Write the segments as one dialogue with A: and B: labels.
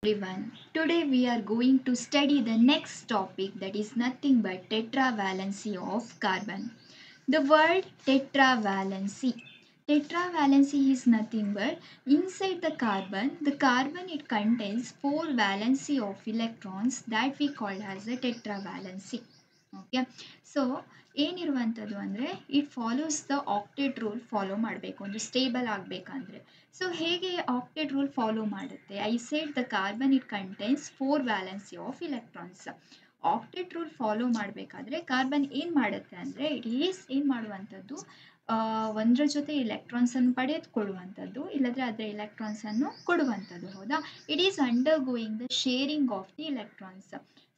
A: Everyone. Today we are going to study the next topic, that is nothing but tetravalency of carbon. The word tetravalency. Tetravalency is nothing but inside the carbon it contains four valency of electrons that we call as a tetravalency. Okay, so ಏನಿರುವಂಥದ್ದು ಅಂದರೆ it follows the octet rule follow ಮಾಡಬೇಕು ಒಂದು stable ಆಗಬೇಕಂದ್ರೆ. So ಹೇಗೆ octet rule follow ಮಾಡುತ್ತೆ? I said the carbon it contains four valency of electrons. Octet rule follow ಮಾಡಬೇಕಾದ್ರೆ carbon ಏನು ಮಾಡುತ್ತೆ ಅಂದರೆ ಇಟ್ ಈಸ್ ಏನು ಮಾಡುವಂಥದ್ದು, ಒಂದರ ಜೊತೆ ಇಲೆಕ್ಟ್ರಾನ್ಸನ್ನು ಪಡೆದುಕೊಳ್ಳುವಂಥದ್ದು, ಇಲ್ಲದ್ರೆ ಅದರ ಎಲೆಕ್ಟ್ರಾನ್ಸನ್ನು ಕೊಡುವಂಥದ್ದು. ಹೌದಾ? It is undergoing the sharing of the electrons.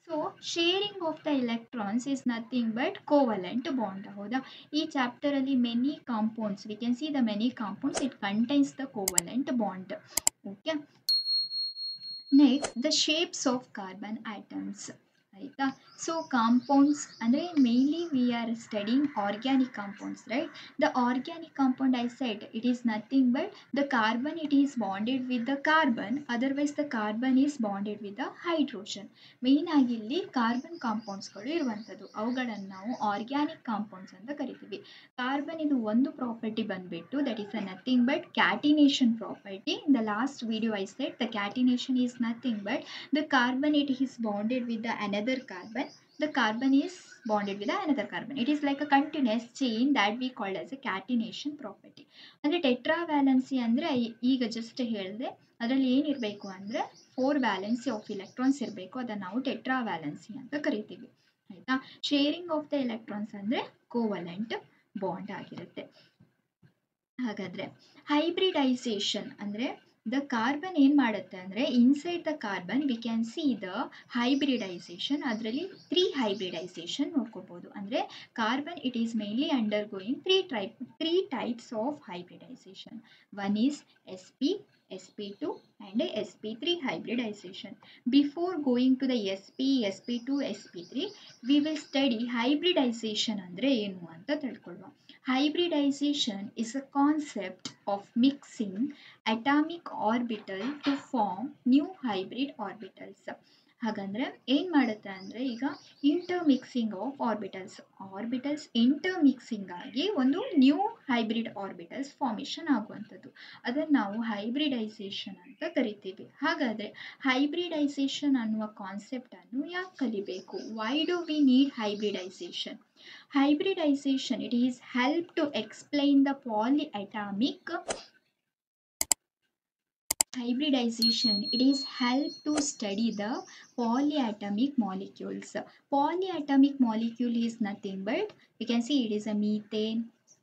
A: So sharing of the electrons is nothing but covalent bond. ಹೌದಾ? ಈ ಚಾಪ್ಟರಲ್ಲಿ many compounds, we can see the many compounds, it contains the covalent bond. Okay, next the shapes of carbon atoms. ಆಯಿತಾ? So compounds ಅಂದರೆ mainly we are studying organic compounds, right? The organic compound I said it is nothing but the carbon it is bonded with the carbon, otherwise the carbon is bonded with the hydrogen. Main ಆಗಿ ಇಲ್ಲಿ carbon ಕಾಂಪೌಂಡ್ಸ್ಗಳು ಇರುವಂಥದ್ದು, ಅವುಗಳನ್ನು ನಾವು organic compounds ಅಂತ ಕರಿತೀವಿ. Carbon ಇದು ಒಂದು property ಬಂದುಬಿಟ್ಟು that is a nothing but catenation property. In the last video I said the catenation is nothing but the carbon it is bonded with the another carbon, the carbon is bonded with the another carbon. It is like a continuous chain that we call as a catenation property. ಅಂದರೆ ಟೆಟ್ರಾವ್ಯಾಲೆನ್ಸಿ ಅಂದರೆ ಈಗ just ಹೇಳಿದೆ, ಅದರಲ್ಲಿ ಏನಿರಬೇಕು ಅಂದರೆ four valency of electrons ಇರಬೇಕು, ಅದನ್ನು ನಾವು ಟೆಟ್ರಾವ್ಯಾಲೆನ್ಸಿ ಅಂತ ಕರಿತೀವಿ. ಆಯಿತಾ? ಶೇರಿಂಗ್ ಆಫ್ ದ ಎಲೆಕ್ಟ್ರಾನ್ಸ್ ಅಂದರೆ ಕೋವಲೆಂಟ್ ಬಾಂಡ್ ಆಗಿರುತ್ತೆ. ಹಾಗಾದರೆ ಹೈಬ್ರಿಡೈಸೇಷನ್ ಅಂದರೆ ದ ಕಾರ್ಬನ್ ಏನು ಮಾಡುತ್ತೆ ಅಂದರೆ inside the carbon we can see the hybridization. ಅದರಲ್ಲಿ 3 ಹೈಬ್ರಿಡೈಸೇಷನ್ ನೋಡ್ಕೋಬೋದು. ಅಂದರೆ carbon it is mainly undergoing three types of hybridization. One is sp, sp2 and sp3 hybridization. Before going to the sp, sp2, sp3 we will study hybridization ಅಂದರೆ ಏನು ಅಂತ ತಿಳ್ಕೊಳ್ಳುವ. Hybridization is a concept of mixing atomic orbital to form new hybrid orbitals. ಹಾಗಂದ್ರೆ ಏನು ಮಾಡುತ್ತೆ ಅಂದರೆ ಈಗ ಇಂಟರ್ಮಿಕ್ಸಿಂಗ್ of orbitals ಇಂಟರ್ಮಿಕ್ಸಿಂಗ್ ಆಗಿ ಒಂದು ನ್ಯೂ ಹೈಬ್ರಿಡ್ ಆರ್ಬಿಟಲ್ಸ್ ಫಾರ್ಮೇಷನ್ ಆಗುವಂಥದ್ದು, ಅದನ್ನು ನಾವು ಹೈಬ್ರಿಡೈಸೇಷನ್ ಅಂತ ಕರಿತೀವಿ. ಹಾಗಾದರೆ ಹೈಬ್ರಿಡೈಸೇಷನ್ ಅನ್ನುವ ಕಾನ್ಸೆಪ್ಟನ್ನು ಯಾಕೆ ಕಲಿಬೇಕು? Why do we need hybridization? Hybridization it is help to explain the polyatomic hybridization it is help to study the polyatomic molecules. Polyatomic molecule is nothing but we can see it is a methane,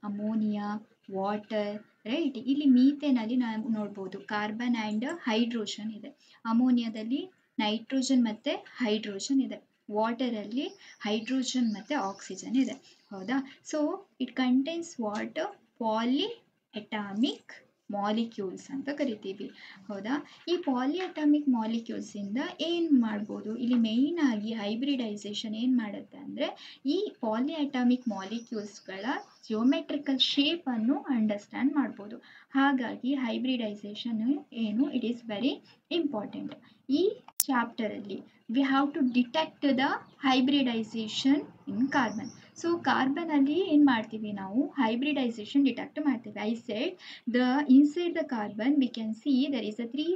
A: ammonia, water, right? ಇಲ್ಲಿ ಮೀಥೇನಲ್ಲಿ ನಾವು ನೋಡ್ಬೋದು carbon and hydrogen ಇದೆ, ಅಮೋನಿಯಾದಲ್ಲಿ nitrogen ಮತ್ತು hydrogen ಇದೆ, ವಾಟರಲ್ಲಿ hydrogen ಮತ್ತು oxygen ಇದೆ. ಹೌದಾ? So it contains what? Polyatomic molecules ಅಂತ ಕರಿತೀವಿ. ಹೌದಾ? ಈ ಪಾಲಿಅಟಾಮಿಕ್ ಮಾಲಿಕ್ಯೂಲ್ಸಿಂದ ಏನು ಮಾಡ್ಬೋದು? ಇಲ್ಲಿ ಮೇಯ್ನಾಗಿ ಹೈಬ್ರಿಡೈಸೇಷನ್ ಏನು ಮಾಡುತ್ತೆ ಅಂದರೆ ಈ ಪಾಲಿಅಟಾಮಿಕ್ ಮಾಲಿಕ್ಯೂಲ್ಸ್ಗಳ ಜಿಯೋಮೆಟ್ರಿಕಲ್ ಶೇಪನ್ನು ಅಂಡರ್ಸ್ಟ್ಯಾಂಡ್ ಮಾಡ್ಬೋದು. ಹಾಗಾಗಿ ಹೈಬ್ರಿಡೈಸೇಷನ್ ಏನು? It is very important. ಈ ಚಾಪ್ಟರಲ್ಲಿ we have to detect the hybridization in carbon. So ಕಾರ್ಬನಲ್ಲಿ ಏನು ಮಾಡ್ತೀವಿ ನಾವು? ಹೈಬ್ರಿಡೈಸೇಷನ್ ಡಿಟೆಕ್ಟ್ ಮಾಡ್ತೀವಿ. I said the inside the carbon we can see there is a 3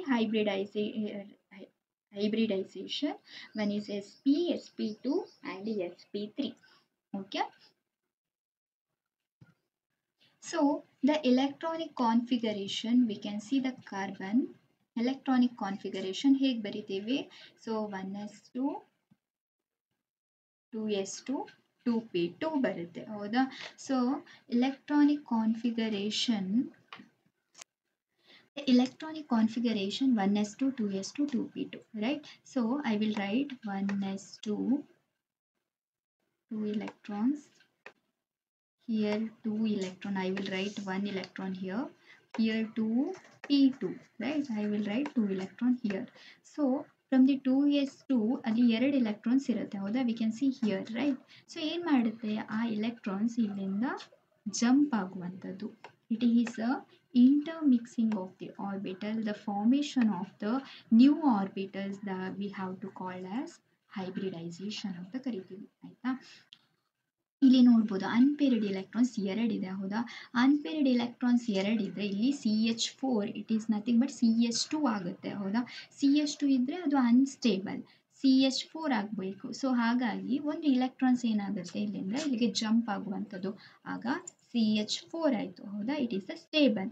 A: hybridization. One is sp, sp2 and sp3. Okay. So the electronic configuration we can see the carbon electronic configuration ಹೇಗೆ ಬರಿತೀವಿ? So 1s2 2s2 2p2 ಬರುತ್ತೆ. ಹೌದಾ? So electronic configuration 1s2 2s2 2p2, right? So I will write 1s2 2 electrons here, 2 electron, I will write 1 electron here 2 p2, right? I will write 2 electron here. So from the 2s2 ಅಲ್ಲಿ 2 electrons ಇರುತ್ತೆ. ಹೌದಾ? we can see here, right? So ಏನು ಮಾಡುತ್ತೆ? ಆ electrons ಇಲ್ಲಿಂದ jump ಆಗುವಂಥದ್ದು. It is a intermixing of the orbital, the formation of the new orbitals that we have to call as hybridization ಅಂತ ಕರಿತೀವಿ. ಆಯ್ತಾ, ಇಲ್ಲಿ ನೋಡ್ಬೋದು ಅನ್ಪೇರ್ಡ್ ಎಲೆಕ್ಟ್ರಾನ್ಸ್ ಎರಡಿದೆ. ಹೌದಾ, ಅನ್ಪೇರ್ಡ್ ಎಲೆಕ್ಟ್ರಾನ್ಸ್ ಎರಡಿದ್ರೆ ಇಲ್ಲಿ CH4 it is nothing but CH2 ಆಗುತ್ತೆ. ಹೌದಾ, CH2 ಇದ್ರೆ ಅದು ಅನ್ಸ್ಟೇಬಲ್, CH4 ಆಗಬೇಕು. ಸೊ ಹಾಗಾಗಿ ಒಂದು ಇಲೆಕ್ಟ್ರಾನ್ಸ್ ಏನಾಗುತ್ತೆ ಇಲ್ಲಿಂದ ಇಲ್ಲಿಗೆ ಜಂಪ್ ಆಗುವಂಥದ್ದು, ಆಗ CH4 ಆಯಿತು. ಹೌದಾ, it is a stable.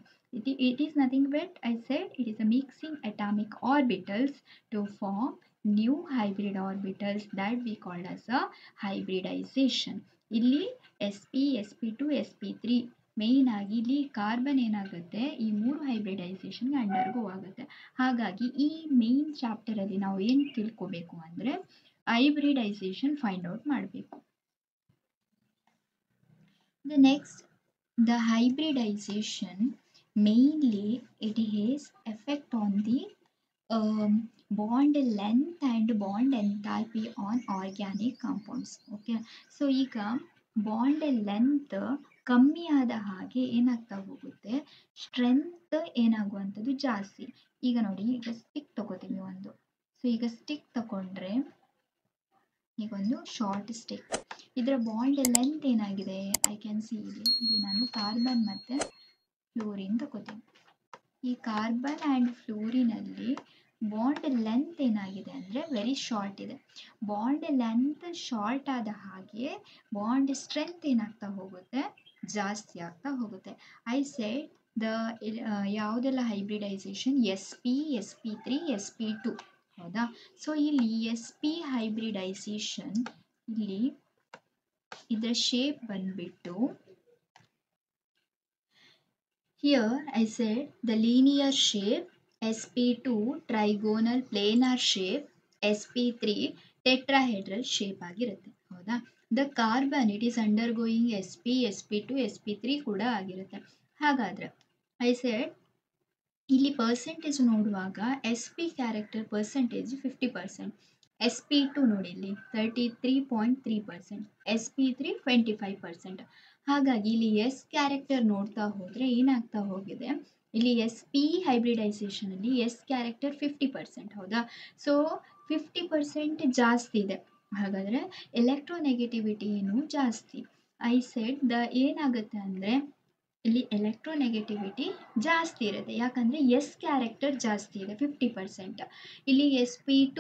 A: It is nothing but I said it is a mixing atomic orbitals to form new hybrid orbitals that we call as a hybridization. ಇಲ್ಲಿ sp2 sp3 ಮೇನ್ ಆಗಿ ಇಲ್ಲಿ carbon ಏನಾಗುತ್ತೆ ಈ ಮೂರು ಹೈಬ್ರಿಡೈಸೇಷನ್ಗೆ undergo ಆಗುತ್ತೆ. ಹಾಗಾಗಿ ಈ main chapter ಅಲ್ಲಿ ನಾವು ಏನು ತಿಳ್ಕೋಬೇಕು ಅಂದ್ರೆ ಹೈಬ್ರಿಡೈಸೇಷನ್ ಫೈಂಡ್ ಔಟ್ ಮಾಡಬೇಕು. The next, the hybridization mainly it has effect on the bond length and bond enthalpy on organic compounds. Okay, so ಈಗ ಬಾಂಡ್ ಲೆಂತ್ ಕಮ್ಮಿ ಆದ ಹಾಗೆ ಏನಾಗ್ತಾ ಹೋಗುತ್ತೆ, ಸ್ಟ್ರೆಂತ್ ಏನಾಗುವಂಥದ್ದು ಜಾಸ್ತಿ. ಈಗ ನೋಡಿ, ಈಗ ಸ್ಟಿಕ್ ತಗೋತೀವಿ ಒಂದು. ಸೊ ಈಗ ಸ್ಟಿಕ್ ತಗೊಂಡ್ರೆ ಈಗ ಒಂದು ಶಾರ್ಟ್ ಸ್ಟಿಕ್, ಇದರ ಬಾಂಡ್ ಲೆಂತ್ ಏನಾಗಿದೆ ಐ ಕ್ಯಾನ್ ಸಿ. ಇಲ್ಲಿ ನಾನು ಕಾರ್ಬನ್ ಮತ್ತು ಫ್ಲೋರಿನ್ ತಗೋತೀನಿ. ಈ ಕಾರ್ಬನ್ ಆ್ಯಂಡ್ ಫ್ಲೋರಿನಲ್ಲಿ ಬಾಂಡ್ ಲೆಂತ್ ಏನಾಗಿದೆ ಅಂದರೆ ವೆರಿ ಶಾರ್ಟ್ ಇದೆ. ಬಾಂಡ್ ಲೆಂತ್ ಶಾರ್ಟ್ ಆದ ಹಾಗೆ ಬಾಂಡ್ ಸ್ಟ್ರೆಂತ್ ಏನಾಗ್ತಾ ಹೋಗುತ್ತೆ, ಜಾಸ್ತಿ ಆಗ್ತಾ ಹೋಗುತ್ತೆ. ಐ ಸೆಡ್ ದ ಯಾವುದೆಲ್ಲ ಹೈಬ್ರಿಡೈಸೇಷನ್ sp3 sp2. ಹೌದಾ, ಸೊ ಇಲ್ಲಿ sp ಹೈಬ್ರಿಡೈಸೇಷನ್ ಇಲ್ಲಿ ಇದರ ಶೇಪ್ ಬಂದ್ಬಿಟ್ಟು here I said the linear shape, sp2 trigonal planar shape, sp3 tetrahedral shape ಆಗಿರುತ್ತೆ. ಹೌದಾ, the carbon it is undergoing sp2 sp3 ಕೂಡ ಆಗಿರುತ್ತೆ. ಹಾಗಾದ್ರೆ ಐ ಸೆಡ್ ಇಲ್ಲಿ ಪರ್ಸೆಂಟೇಜ್ ನೋಡುವಾಗ sp ಕ್ಯಾರೆಕ್ಟರ್ ಪರ್ಸೆಂಟೇಜ್ 50%, sp2 ನೋಡಿ ಇಲ್ಲಿ 33.3%, sp3 25%. ಹಾಗಾಗಿ ಇಲ್ಲಿ ಎಸ್ ಕ್ಯಾರೆಕ್ಟರ್ ನೋಡ್ತಾ ಹೋದರೆ ಏನಾಗ್ತಾ ಹೋಗಿದೆ, ಇಲ್ಲಿ sp ಹೈಬ್ರಿಡೈಸೇಷನ್ ಅಲ್ಲಿ ಎಸ್ ಕ್ಯಾರೆಕ್ಟರ್ 50%. ಹೌದಾ, ಸೊ 50% ಜಾಸ್ತಿ ಇದೆ. ಹಾಗಾದರೆ ಎಲೆಕ್ಟ್ರೋನೆಗೆಟಿವಿಟಿನೂ ಜಾಸ್ತಿ. ಐ ಸೆಡ್ ದ ಏನಾಗುತ್ತೆ ಅಂದರೆ ಇಲ್ಲಿ ಎಲೆಕ್ಟ್ರೋನೆಗೆಟಿವಿಟಿ ಜಾಸ್ತಿ ಇರುತ್ತೆ, ಯಾಕಂದರೆ ಎಸ್ ಕ್ಯಾರೆಕ್ಟರ್ ಜಾಸ್ತಿ ಇದೆ 50%. ಇಲ್ಲಿ sp2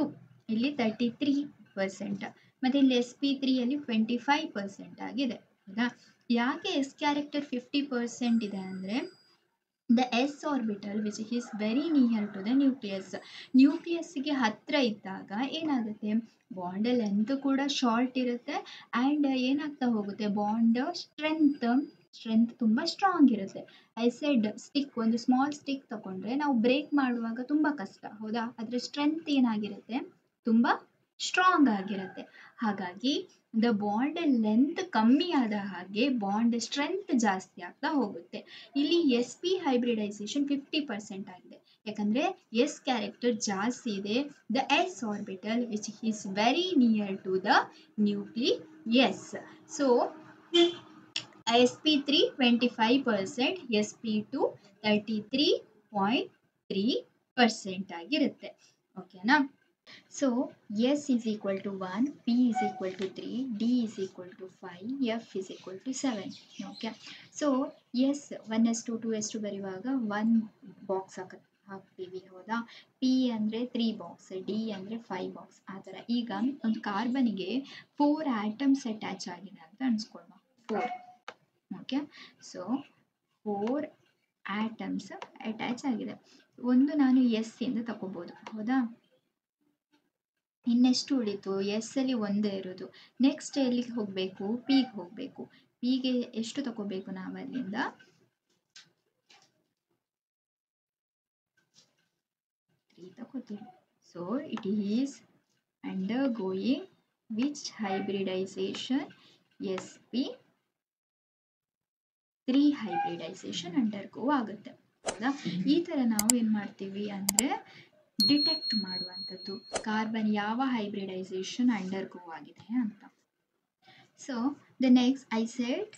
A: ಇಲ್ಲಿ 33% ಮತ್ತು ಇಲ್ಲಿ sp3ಯಲ್ಲಿ 25% ಆಗಿದೆ. ಹೌದಾ, ಯಾಕೆ ಎಸ್ ಕ್ಯಾರೆಕ್ಟರ್ 50% ಇದೆ ಅಂದರೆ the S orbital which is very near to the ನ್ಯೂಕ್ಲಿಯಸ್ಗೆ ಹತ್ತಿರ ಇದ್ದಾಗ ಏನಾಗುತ್ತೆ, ಬಾಂಡ್ ಲೆಂತ್ ಕೂಡ ಶಾರ್ಟ್ ಇರುತ್ತೆ ಆ್ಯಂಡ್ ಏನಾಗ್ತಾ ಹೋಗುತ್ತೆ, ಬಾಂಡ್ ಸ್ಟ್ರೆಂತ್ ತುಂಬ ಸ್ಟ್ರಾಂಗ್ ಇರುತ್ತೆ. ಐ ಸೆಡ್ ಸ್ಟಿಕ್, ಒಂದು ಸ್ಮಾಲ್ ಸ್ಟಿಕ್ ತಗೊಂಡ್ರೆ ನಾವು ಬ್ರೇಕ್ ಮಾಡುವಾಗ ತುಂಬ ಕಷ್ಟ. ಹೌದಾ, ಅದರ ಸ್ಟ್ರೆಂತ್ ಏನಾಗಿರುತ್ತೆ, ತುಂಬ ಸ್ಟ್ರಾಂಗ್ ಆಗಿರುತ್ತೆ. ಹಾಗಾಗಿ ದ ಬಾಂಡ್ ಲೆಂತ್ ಕಮ್ಮಿ ಆದ ಹಾಗೆ ಬಾಂಡ್ ಸ್ಟ್ರೆಂತ್ ಜಾಸ್ತಿ ಆಗ್ತಾ ಹೋಗುತ್ತೆ. ಇಲ್ಲಿ sp ಹೈಬ್ರಿಡೈಸೇಷನ್ 50% ಆಗಿದೆ, ಯಾಕಂದರೆ ಎಸ್ ಕ್ಯಾರೆಕ್ಟರ್ ಜಾಸ್ತಿ ಇದೆ. The S orbital which is very near to the nucleus. So sp3 25%, sp2 33.3% ಆಗಿರುತ್ತೆ. ಓಕೆನಾ, so S is equal to 1, P is equal to 3, D is equal to 5, F is equal to 7. Okay, so S 1s2 2s2 ಬರೆಯುವಾಗ 1 box ಹಾಕ್ತೀವಿ. ಹೌದಾ, P ಅಂದರೆ 3 box, D ಅಂದರೆ 5 box, ಆ ಥರ. ಈಗ ಒಂದು ಕಾರ್ಬನ್ಗೆ 4 ಆಟಮ್ಸ್ ಅಟ್ಯಾಚ್ ಆಗಿದೆ ಅಂತ ಅನ್ಸ್ಕೊಳ್ಳೋಣ, 4. ಓಕೆ, ಸೊ 4 ಆಟಮ್ಸ್ ಅಟ್ಯಾಚ್ ಆಗಿದೆ. ಒಂದು ನಾನು ಎಸ್ ಇಂದ ತಗೋಬೋದು. ಹೌದಾ, ಇನ್ನೆಷ್ಟು ಉಳಿತು, ಎಸ್ ಅಲ್ಲಿ ಒಂದೇ ಇರೋದು. ನೆಕ್ಸ್ಟ್ ಎಲ್ಲಿಗೆ ಹೋಗಬೇಕು, ಪಿಗೆ ಹೋಗಬೇಕು. ಪಿಗೆ ಎಷ್ಟು ತಗೋಬೇಕು ನಾವು ಅಲ್ಲಿಂದ, 3 ತಗೋತೀವಿ. So it is undergoing which hybridization, sp3 hybridization undergo ಆಗುತ್ತೆ. ಹೌದಾ, ಈ ಥರ ನಾವು ಏನು ಮಾಡ್ತೀವಿ ಅಂದರೆ ಡಿಟೆಕ್ಟ್ ಮಾಡುವಂಥದ್ದು ಕಾರ್ಬನ್ ಯಾವ ಹೈಬ್ರಿಡೈಸೇಷನ್ ಅಂಡರ್ಗೋ ಆಗಿದೆ ಅಂತ. So the next I said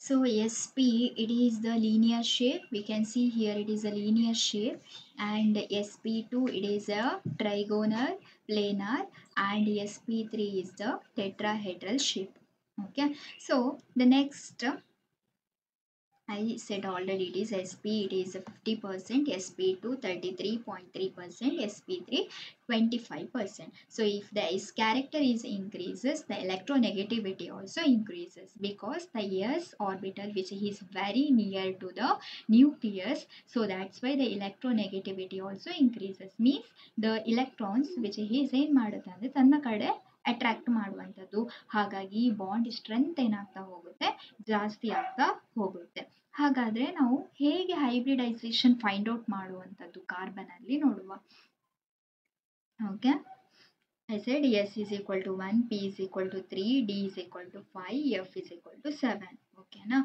A: So sp, it is the linear shape. We can see here it is a linear shape, and sp2 it is a trigonal planar, and sp3 is the tetrahedral shape. Okay, so the next, I said already it is SP, it is 50%, SP2 33.3%, SP3 25%. So if the S character is increases, the electronegativity also increases, because the S orbital which is very near to the nucleus, so that's why the electronegativity also increases. Means the electrons which is ಏನು ಮಾಡುತ್ತೆ ಅಂದರೆ ತನ್ನ ಕಡೆ attract ಮಾಡುವಂಥದ್ದು. ಹಾಗಾಗಿ bond strength ಏನಾಗ್ತಾ ಹೋಗುತ್ತೆ, ಜಾಸ್ತಿ ಆಗ್ತಾ ಹೋಗುತ್ತೆ. ಹಾಗಾದ್ರೆ ನಾವು ಹೇಗೆ ಹೈಬ್ರಿಡೈಸೇಷನ್ ಫೈಂಡ್ ಔಟ್ ಮಾಡುವಂಥದ್ದು ಕಾರ್ಬನ್ ಅಲ್ಲಿ ನೋಡುವ. Okay, I said S is equal to 1, P is equal to 3, D is equal to 5, F is equal to 7. Okay, na?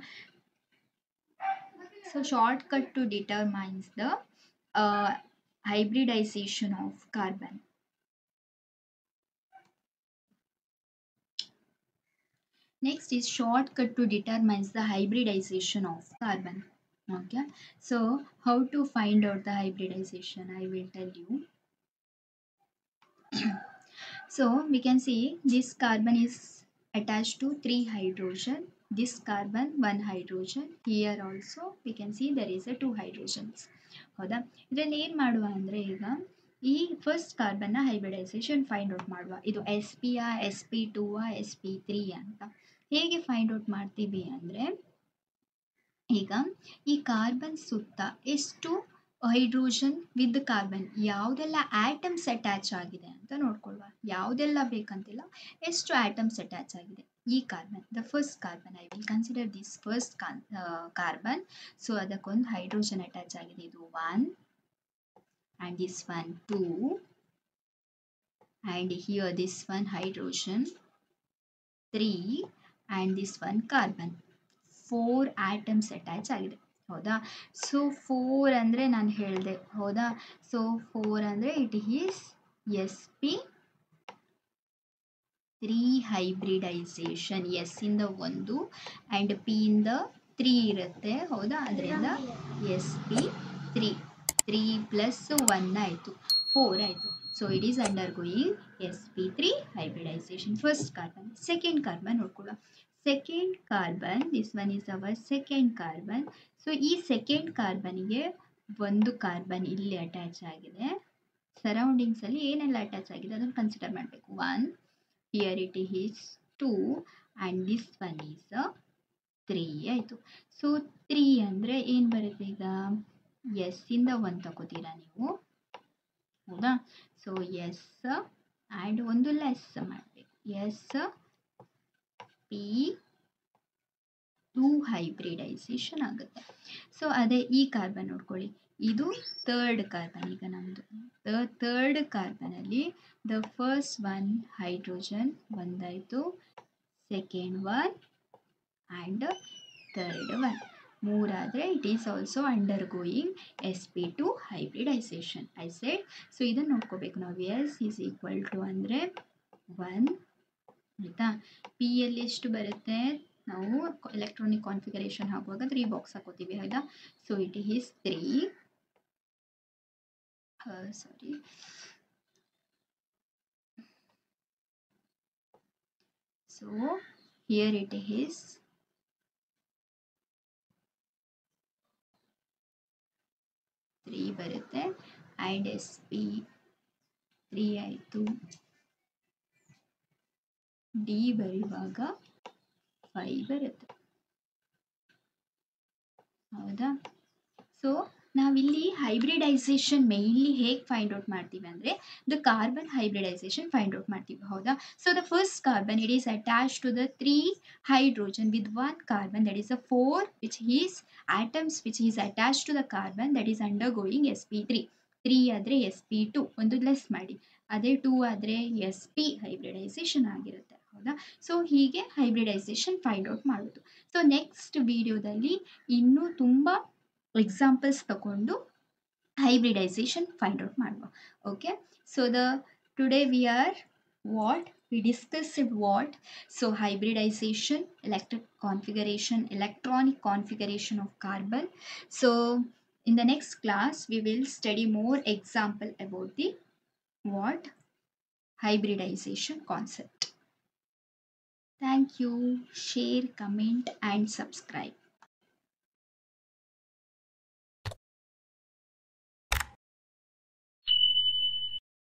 A: So shortcut to determines the hybridization of carbon. Next is shortcut to determines the hybridization of carbon. Okay, so how to find out the hybridization, I will tell you. So we can see this carbon is attached to 3 hydrogen, this carbon 1 hydrogen, here also we can see there is a 2 hydrogens. ಹೌದಾ, ಇದರಲ್ಲಿ ಏನು ಮಾಡುವ ಅಂದರೆ ಈಗ ಈ first ಕಾರ್ಬನ್ನ hybridisation find out ಮಾಡುವ. ಇದು S P SP2 SP3 ಅಂತ ಹೇಗೆ ಫೈಂಡ್ ಔಟ್ ಮಾಡ್ತೀವಿ ಅಂದರೆ, ಈಗ ಈ ಕಾರ್ಬನ್ ಸುತ್ತ ಎಷ್ಟು ಹೈಡ್ರೋಜನ್ ವಿತ್ ಕಾರ್ಬನ್ ಯಾವುದೆಲ್ಲ ಆಟಮ್ಸ್ ಅಟ್ಯಾಚ್ ಆಗಿದೆ ಅಂತ ನೋಡ್ಕೊಳ್ವಾ. ಯಾವುದೆಲ್ಲ ಬೇಕಂತಿಲ್ಲ, ಎಷ್ಟು ಆಟಮ್ಸ್ ಅಟ್ಯಾಚ್ ಆಗಿದೆ ಈ carbon. The first carbon I will consider this first carbon. So ಅದಕ್ಕೊಂದು ಹೈಡ್ರೋಜನ್ ಅಟ್ಯಾಚ್ ಆಗಿದೆ, ಇದು 1 and this one 2 and here this one hydrogen 3 and this one carbon. 4 atoms attach ಆಗಿದೆ. ಹೌದಾ, ಸೊ 4 ಅಂದರೆ ನಾನು ಹೇಳಿದೆ. ಹೌದಾ, ಸೊ 4 ಅಂದರೆ it is sp3 hybridisation. S ಇಂದ 1 ಆ್ಯಂಡ್ ಪಿ ಇಂದ 3 ಇರುತ್ತೆ. ಹೌದಾ, ಅದರಿಂದ sp3 3 ಪ್ಲಸ್ 1 ಆಯಿತು, 4 ಆಯಿತು. So it is undergoing sp3 hybridization. First carbon. Second carbon ನೋಡ್ಕೊಳ್ಳೋ. Second carbon, this one is our second carbon. So ಈ ಸೆಕೆಂಡ್ ಕಾರ್ಬನ್ಗೆ ಒಂದು ಕಾರ್ಬನ್ ಇಲ್ಲಿ ಅಟ್ಯಾಚ್ ಆಗಿದೆ. ಸರೌಂಡಿಂಗ್ಸಲ್ಲಿ ಏನೆಲ್ಲ ಅಟ್ಯಾಚ್ ಆಗಿದೆ ಅದನ್ನು ಕನ್ಸಿಡರ್ ಮಾಡಬೇಕು. 1, here it is 2 and this one is 3 ಆಯಿತು. ಸೊ 3 ಅಂದರೆ ಏನು ಬರುತ್ತೆ ಈಗ, ಎಸ್ ಇಂದ 1 ತಗೋತೀರಾ ನೀವು. ಹೌದಾ, ಸೊ ಎಸ್ ಆ್ಯಂಡ್ ಒಂದು ಲೆಸ್ ಮಾಡಬೇಕು, sp2 ಹೈಬ್ರಿಡೈಸೇಷನ್ ಆಗುತ್ತೆ. ಸೊ ಅದೇ ಈ ಕಾರ್ಬನ್ ನೋಡ್ಕೊಳ್ಳಿ, ಇದು ಥರ್ಡ್ ಕಾರ್ಬನ್. ಈಗ ನಮ್ಮದು ಥರ್ಡ್ ಕಾರ್ಬನಲ್ಲಿ ದ ಫಸ್ಟ್ 1 ಹೈಡ್ರೋಜನ್ ಒಂದಾಯಿತು, ಸೆಕೆಂಡ್ 1 ಆ್ಯಂಡ್ ಥರ್ಡ್ 1 ಮೂರಾದರೆ it is also undergoing sp2 hybridization I said. So ಇದನ್ನು ನೋಡ್ಕೋಬೇಕು ನಾವು. ಎಸ್ ಈಸ್ ಈಕ್ವಲ್ ಟು ಅಂದರೆ 1 ಆಯಿತಾ. ಪಿ ಯಲ್ಲಿ ಎಷ್ಟು ಬರುತ್ತೆ, ನಾವು ಎಲೆಕ್ಟ್ರಾನಿಕ್ ಕಾನ್ಫಿಗರೇಷನ್ ಹಾಕುವಾಗ 3 ಬಾಕ್ಸ್ ಹಾಕೋತೀವಿ. ಹೌದಾ, so it is 3 sorry so here it is 3 ಬರುತ್ತೆ ಆ್ಯಂಡ್ sp3 ಆಯಿತು. ಡಿ ಬರೆಯುವಾಗ 5 ಬರುತ್ತೆ. ಹೌದಾ, ಸೊ ನಾವಿಲ್ಲಿ ಹೈಬ್ರಿಡೈಸೇಷನ್ ಮೇನ್ಲಿ ಹೇಗೆ ಫೈಂಡ್ ಔಟ್ ಮಾಡ್ತೀವಿ ಅಂದರೆ the carbon hybridization find out ಮಾಡ್ತೀವಿ. ಹೌದಾ, so the first carbon it is attach to the 3 hydrogen with 1 carbon, that is a 4 which is atoms which is attached to the carbon, that is undergoing sp3. 3 ಆದರೆ sp2 ಒಂದು less ಮಾಡಿ, ಅದೇ 2 ಆದರೆ sp hybridisation ಆಗಿರುತ್ತೆ. ಹೌದಾ, so ಹೀಗೆ hybridisation find out ಮಾಡೋದು. So next ವಿಡಿಯೋದಲ್ಲಿ ಇನ್ನೂ ತುಂಬ ಎಕ್ಸಾಂಪಲ್ಸ್ ತಗೊಂಡು hybridization find out ಮಾಡುವ. Okay, so today we are what we discussed what. So hybridization, electronic configuration of carbon. So in the next class we will study more example about the what hybridization concept. Thank you. Share, comment and subscribe.